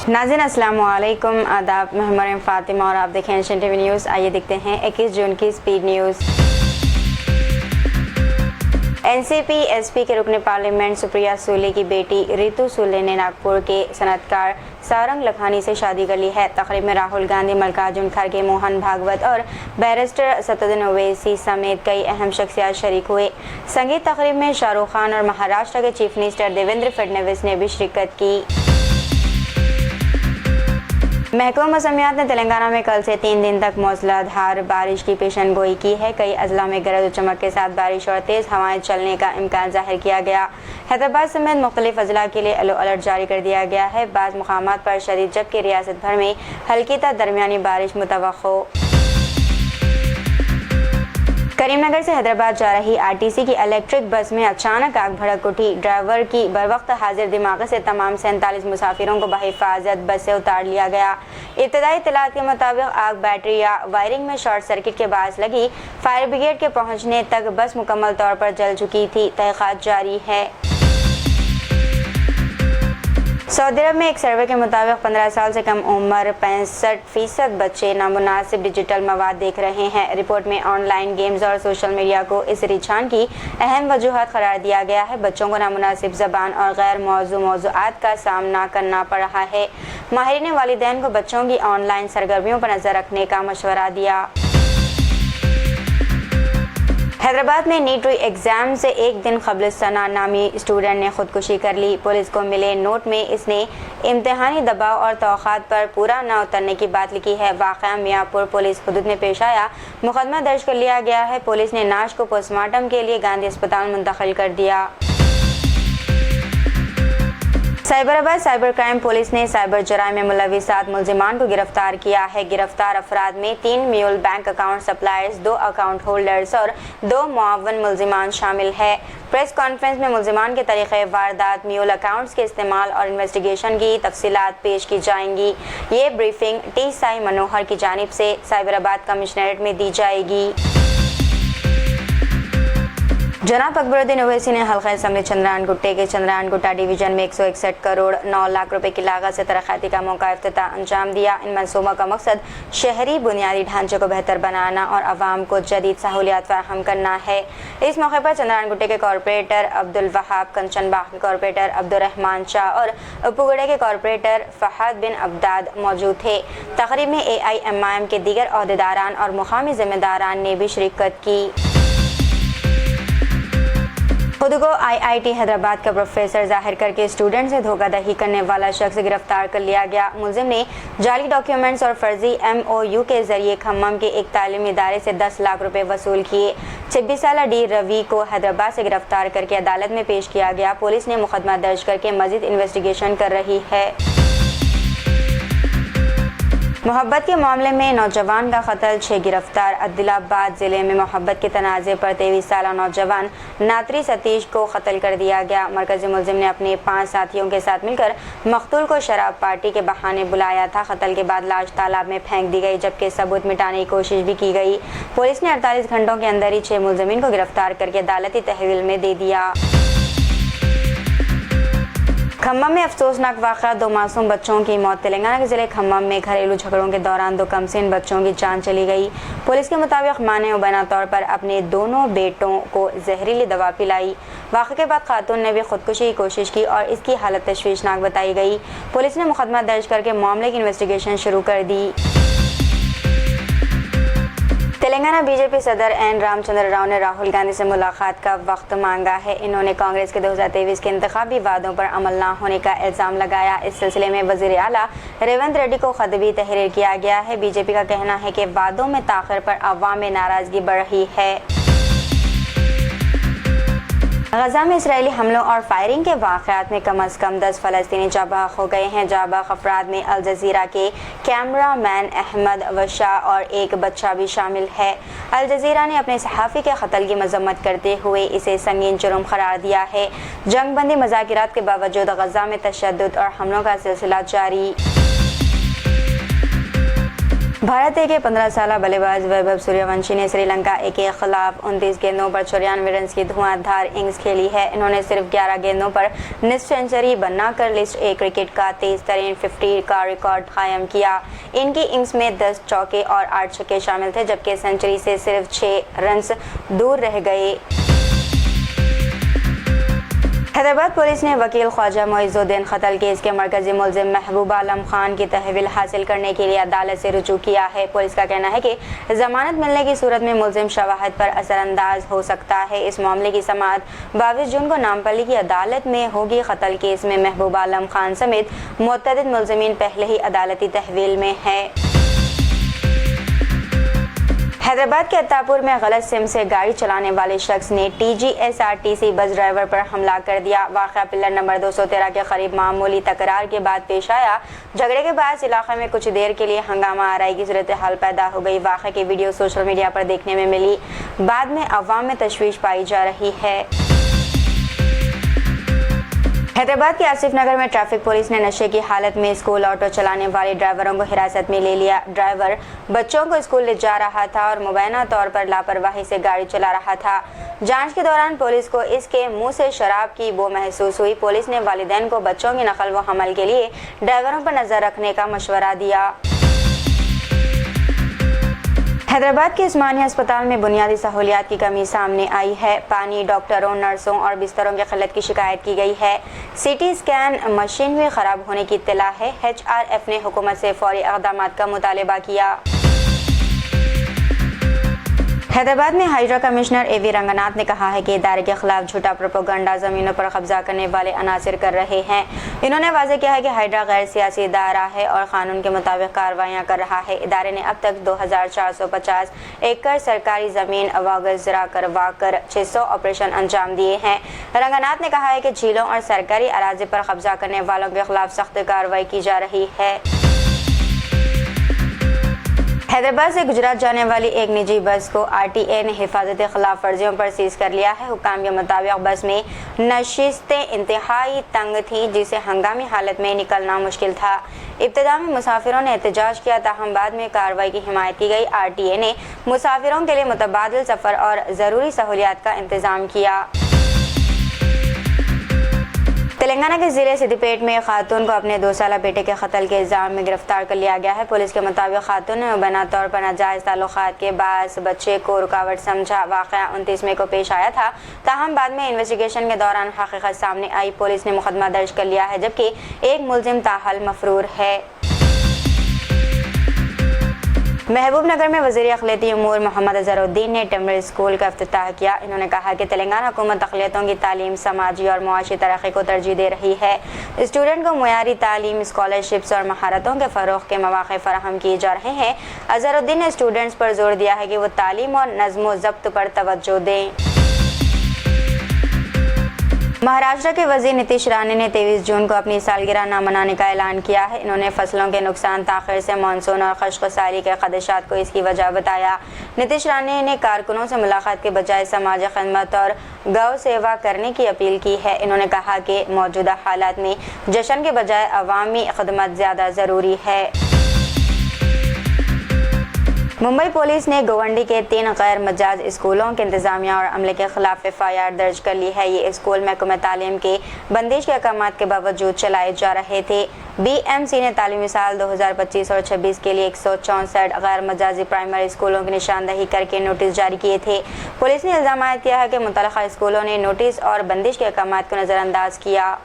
नाज़रीन अस्सलाम वालेकुम, आदाब। मैं मरियम फातिमा और आप देखें एनएशन टीवी न्यूज़। आइए देखते हैं 21 जून की स्पीड न्यूज़। एनसीपी एसपी के रुकन पार्लियामेंट सुप्रिया सूले की बेटी रितु सूले ने नागपुर के सनतकार सारंग लखानी से शादी कर ली है। तकरीब में राहुल गांधी, मल्लिकार्जुन खड़गे, मोहन भागवत और बैरिस्टर सतुद्दीन ओवैसी समेत कई अहम शख्सियत शरीक हुए। संगीत तकरीब में शाहरुख खान और महाराष्ट्र के चीफ मिनिस्टर देवेंद्र फडणवीस ने भी शिरकत की। महकमा मौसमियात ने तेलंगाना में कल से 3 दिन तक मूसलाधार बारिश की पेशन गोई की है। कई अजला में गरज चमक के साथ बारिश और तेज़ हवाएं चलने का इम्कान जाहिर किया गया। हैदराबाद समेत मुख्तलिफ अजला के लिए येलो अलर्ट जारी कर दिया गया है। बाज़ मुकामात पर शदीद जबकि रियासत भर में हल्की ता दरमियानी बारिश मुतवक्को। करीमनगर से हैदराबाद जा रही आरटीसी की इलेक्ट्रिक बस में अचानक आग भड़क उठी। ड्राइवर की बरवक्त हाजिर दिमाग से तमाम 47 मुसाफिरों को बहिफाजत बस से उतार लिया गया। इब्तदाई इत्तलात के मुताबिक आग बैटरी या वायरिंग में शॉर्ट सर्किट के बायस लगी। फायर ब्रिगेड के पहुंचने तक बस मुकम्मल तौर पर जल चुकी थी। तहक़ीक़ात जारी है। सऊदी अरब में एक सर्वे के मुताबिक 15 साल से कम उम्र 65% बच्चे नामुनासिब डिजिटल मवाद देख रहे हैं। रिपोर्ट में ऑनलाइन गेम्स और सोशल मीडिया को इस रुझान की अहम वजूहत करार दिया गया है। बच्चों को नामुनासिब ज़बान और गैर मौज़ूआत का सामना करना पड़ रहा है। माहिरीन ने वालिदैन को बच्चों की ऑनलाइन सरगर्मियों पर नज़र रखने का मशवरा दिया। हैदराबाद में नीट री एग्जाम से एक दिन कबल सना नामी स्टूडेंट ने खुदकुशी कर ली। पुलिस को मिले नोट में इसने इम्तिहानी दबाव और तौक़ात पर पूरा न उतरने की बात लिखी है। वाक़या मियाँपुर पुलिस हदूद में पेश आया। मुकदमा दर्ज कर लिया गया है। पुलिस ने नाश को पोस्टमार्टम के लिए गांधी अस्पताल मुंतकिल कर दिया। साइबराबाद साइबर क्राइम पुलिस ने साइबर जराइम में मुलविस 7 मुलजिमान को गिरफ्तार किया है। गिरफ्तार अफराद में 3 mule bank account suppliers, 2 account holders और 2 मुआवन मुलजिमान शामिल है। प्रेस कॉन्फ्रेंस में मुलजिमान के तरीक़े वारदात, म्यूल अकाउंट्स के इस्तेमाल और इन्वेस्टिगेशन की तफसीलात पेश की जाएंगी। ये ब्रीफिंग टी मनोहर की जानिब से साइबराबाद कमिश्नरेट में दी जाएगी। जनाब अकबरुद्दीन ओवैसी ने हल्का असम्बली चंद्रयान गुट्टे के चंद्रयान गुट्टा डिवीजन में 161 करोड़ 9 लाख रुपए की लागत से तरक्याती कामों का इफ्तिताह अंजाम दिया। इन मनसूबों का मकसद शहरी बुनियादी ढांचे को बेहतर बनाना और आवाम को जदीद सहूलियात फराहम करना है। इस मौके पर चंद्रयान गुट्टे के कॉरपोरेटर अब्दुल वहाब, कंचनबाग के कॉरपोरेटर अब्दुर्रहमान शाह और उपुगड़े के कॉरपोरेटर फहद बिन अब्दाद मौजूद थे। तकरीब में AIMIM के दीगर अहदेदारान और मुकामी जिम्मेदारान ने भी शिरकत की। खुद को IIT हैदराबाद का प्रोफेसर जाहिर करके स्टूडेंट से धोखाधड़ी करने वाला शख्स गिरफ्तार कर लिया गया। मुलजिम ने जाली डॉक्यूमेंट्स और फर्जी MOU के जरिए खम्मम के एक तालीमी इदारे से 10 लाख रुपए वसूल किए। 26 साला डी रवि को हैदराबाद से गिरफ्तार करके अदालत में पेश किया गया। पुलिस ने मुकदमा दर्ज करके मजीद इन्वेस्टिगेशन कर रही है। मोहब्बत के मामले में नौजवान का कत्ल, 6 गिरफ्तार। आदिलाबाद जिले में मोहब्बत के तनाज़े पर 23 साला नौजवान नात्री सतीश को कत्ल कर दिया गया। मरकजी मुलजिम ने अपने 5 साथियों के साथ मिलकर मकतूल को शराब पार्टी के बहाने बुलाया था। कत्ल के बाद लाश तालाब में फेंक दी गई, जबकि सबूत मिटाने की कोशिश भी की गई। पुलिस ने 48 घंटों के अंदर ही 6 मुलजिमीन को गिरफ्तार करके अदालती तहवील में दे दिया। खम्मम में अफसोसनाक वाक़या, 2 मासूम बच्चों की मौत। तेलंगाना के ज़िले खम्मम में घरेलू झगड़ों के दौरान 2 कमसिन बच्चों की जान चली गई। पुलिस के मुताबिक मां ने मुबैना तौर पर अपने दोनों बेटों को जहरीली दवा पिलाई। वाक़े के बाद खातून ने भी खुदकुशी की कोशिश की और इसकी हालत तशवीशनाक बताई गई। पुलिस ने मुकदमा दर्ज करके मामले की इन्वेस्टिगेशन शुरू कर दी। तेलंगाना बीजेपी सदर एन रामचंद्र राव ने राहुल गांधी से मुलाकात का वक्त मांगा है। इन्होंने कांग्रेस के 2023 के इंतखाबी वादों पर अमल न होने का इल्ज़ाम लगाया। इस सिलसिले में वज़ीर आला रेवंत रेड्डी को ख़त भी तहरीर किया गया है। बीजेपी का कहना है कि वादों में ताख़िर पर अवाम में नाराज़गी बढ़ रही है। गजा में इसराइली हमलों और फायरिंग के वाक़यात में कम अज़ कम 10 फ़लस्तीनी जाबाक हो गए हैं। जाबाक अफराद में अल जज़ीरा के कैमरामैन अहमद वशा और एक बच्चा भी शामिल है। अल जज़ीरा ने अपने सहाफ़ी के कत्ल की मज़म्मत करते हुए इसे संगीन जुर्म करार दिया है। जंग बंदी मुज़ाकरात के बावजूद गजा में तशद्दुद और हमलों का सिलसिला जारी। भारत ए के 15 साल बल्लेबाज वैभव सूर्यवंशी ने श्रीलंका ए के खिलाफ 29 गेंदों पर 94 रन की धुआंधार इनिंग्स खेली है। इन्होंने सिर्फ 11 गेंदों पर निस्फ सेंचुरी बनाकर लिस्ट ए क्रिकेट का तेज तरीन 50 का रिकॉर्ड कायम किया। इनकी इनिंग्स में 10 चौके और 8 छक्के शामिल थे, जबकि सेंचुरी से सिर्फ 6 रन दूर रह गए। हैदराबाद पुलिस ने वकील ख्वाजा मोइजुद्दीन कत्ल केस के मरकजी मुलजिम महबूब आलम खान की तहवील हासिल करने के लिए अदालत से रुजू किया है। पुलिस का कहना है कि जमानत मिलने की सूरत में मुलजिम शवाहद पर असरअंदाज हो सकता है। इस मामले की समाअत 22 जून को नामपल्ली की अदालत में होगी। कत्ल केस में महबूब आलम खान समेत मुतअद्दिद मुलजिमीन पहले ही अदालती तहवील में है। हैदराबाद के अत्तापुर में गलत सिम से गाड़ी चलाने वाले शख्स ने TGSRTC बस ड्राइवर पर हमला कर दिया। वाक़या पिलर नंबर 213 के करीब मामूली तकरार के बाद पेश आया। झगड़े के बाद इलाके में कुछ देर के लिए हंगामा आराई की सूरत हाल पैदा हो गई। वाक़े की वीडियो सोशल मीडिया पर देखने में मिली। बाद में अवाम में तशवीश पाई जा रही है। हैदराबाद के आसिफ नगर में ट्रैफिक पुलिस ने नशे की हालत में स्कूल ऑटो चलाने वाले ड्राइवरों को हिरासत में ले लिया। ड्राइवर बच्चों को स्कूल ले जा रहा था और मुबैना तौर पर लापरवाही से गाड़ी चला रहा था। जांच के दौरान पुलिस को इसके मुंह से शराब की बो महसूस हुई। पुलिस ने वालिदैन को बच्चों की नकल व हमल के लिए ड्राइवरों पर नजर रखने का मशवरा दिया। हैदराबाद के उस्मानिया अस्पताल में बुनियादी सहूलियात की कमी सामने आई है। पानी, डॉक्टरों, नर्सों और बिस्तरों की किल्लत की शिकायत की गई है। CT स्कैन मशीन भी खराब होने की इत्तला है। HRF ने हुकूमत से फौरी इक़दाम का मुतालबा किया। हैदराबाद में हाइड्रा कमिश्नर AV रंगनाथ ने कहा है कि इदारे के खिलाफ झूठा प्रोपेगेंडा जमीनों पर कब्जा करने वाले अनासिर कर रहे हैं। इन्होंने वाज़ेह किया है कि हाइड्रा गैर सियासी इदारा है और कानून के मुताबिक कार्रवाइयाँ कर रहा है। इदारे ने अब तक 2450 एकड़ सरकारी ज़मीन वागज़रा करवा कर 600 ऑपरेशन अंजाम दिए हैं। रंगनाथ ने कहा है कि झीलों और सरकारी अराज़ी पर कब्जा करने वालों के खिलाफ सख्त कार्रवाई की जा रही है। हैदराबाद से गुजरात जाने वाली एक निजी बस को RTA ने हिफाजती खिलाफ वर्जियों पर सीज कर लिया है। हुक्काम के मुताबिक बस में नशिस्तें इंतहाई तंग थी, जिसे हंगामी हालत में निकलना मुश्किल था। इब्तिदा में मुसाफिरों ने एहतजाज किया, ताहम बाद में कार्रवाई की हिमायत की गई। RTA ने मुसाफिरों के लिए मुतबादिल सफ़र और ज़रूरी सहूलियात का इंतज़ाम किया। तेलंगाना के ज़िले सिद्दीपेट में खातून को अपने 2 साला बेटे के कत्ल के इल्ज़ाम में गिरफ्तार कर लिया गया है। पुलिस के मुताबिक खातून ने मुबैना तौर पर नाजायज़ ताल्लुकात के बायस बच्चे को रुकावट समझा। वाक़या 29 मई को पेश आया था, ताहम बाद में इन्वेस्टिगेशन के दौरान हकीकत सामने आई। पुलिस ने मुकदमा दर्ज कर लिया है, जबकि एक मुलजिम ताहाल मफरूर है। महबूब नगर में वज़ीर अक़लियती उमूर मोहम्मद अज़हरुद्दीन ने टेम्बल स्कूल का इफ्तिताह किया। इन्होंने कहा कि तेलंगाना हुकूमत अक़लियतों की तालीम समाजी और मुआशी तरक्की को तरजीह दे रही है। स्टूडेंट को मुयारी तालीम, स्कॉलरशिप्स और महारतों के फ़रोग़ के मौक़े फ़राहम किए जा रहे हैं। अज़हरुद्दीन ने स्टूडेंट्स पर जोर दिया है कि वो तालीम और नज़्म व ज़ब्त पर तवज्जो दें। महाराष्ट्र के वज़ीर नीतीश राणे ने 23 जून को अपनी सालगिरह न मनाने का ऐलान किया है। इन्होंने फसलों के नुकसान, ताख़िर से मानसून और खशखसारी के ख़दशात को इसकी वजह बताया। नीतीश राणे ने कारकुनों से मुलाकात के बजाय समाजी खिदमत और गौ सेवा करने की अपील की है। इन्होंने कहा कि मौजूदा हालात में जश्न के बजाय अवामी खिदमत ज़्यादा ज़रूरी है। मुंबई पुलिस ने गोवंडी के 3 गैर मजाज स्कूलों के इंतजामिया और अमले के खिलाफ FIR दर्ज कर ली है। ये स्कूल महकमा तालीम के बंदिश के अहकामात के बावजूद चलाए जा रहे थे। BMC ने तालीमी साल 2025 और 26 के लिए 164 गैर मजाजी प्राइमरी स्कूलों की निशानदही करके नोटिस जारी किए थे। पुलिस ने इल्ज़ाम आयद किया है कि मुतल्लिक़ा स्कूलों ने नोटिस और बंदिश के अहकामात को नज़रअंदाज किया।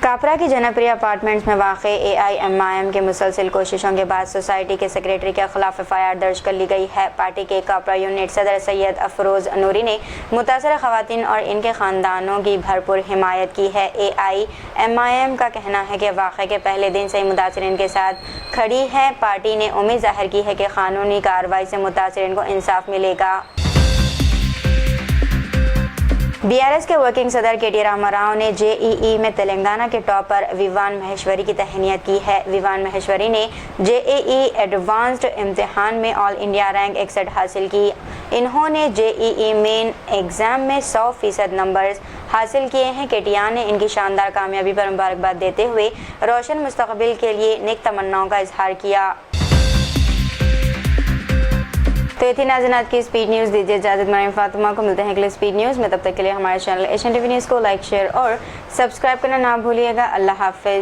कापरा की जनप्रिय अपार्टमेंट्स में वाक़ AIMIM के मुसलसल कोशिशों के बाद सोसाइटी के सेक्रेटरी के खिलाफ FIR दर्ज कर ली गई है। पार्टी के कापरा यूनिट सदर सैयद अफरोज़ नूरी ने मुतासर ख़वातीन और इनके ख़ानदानों की भरपूर हिमायत की है। AIMIM का कहना है कि वाक़े के पहले दिन से ही मुतासरीन के साथ खड़ी है। पार्टी ने उम्मीद ज़ाहिर की है कि कानूनी कार्रवाई से मुतासरीन को इंसाफ मिलेगा। BRS के वर्किंग सदर KT रामाराव ने JEE में तेलंगाना के टॉपर विवान महेश्वरी की तहनीत की है। विवान महेश्वरी ने JEE एडवांस्ड इम्तिहान में ऑल इंडिया रैंक 61 हासिल की। इन्होंने JEE मेन एग्ज़ाम में 100% नंबर्स حاصل کیے ہیں۔ KTR نے ان کی شاندار کامیابی پر مبارکباد دیتے ہوئے روشن مستقبل کے لیے نیک تمناؤں کا اظہار کیا۔ تو یہ تھی ناظرین آج کی اسپیڈ نیوز، دیجیے اجازت، مریم فاطمہ کو ملتے ہیں اگلے اسپیڈ نیوز میں، تب تک کے لیے ہمارے channel Asian T V news کو لائک، شیئر اور سبسکرائب کرنا نہ بھولیے گا۔ اللہ حافظ۔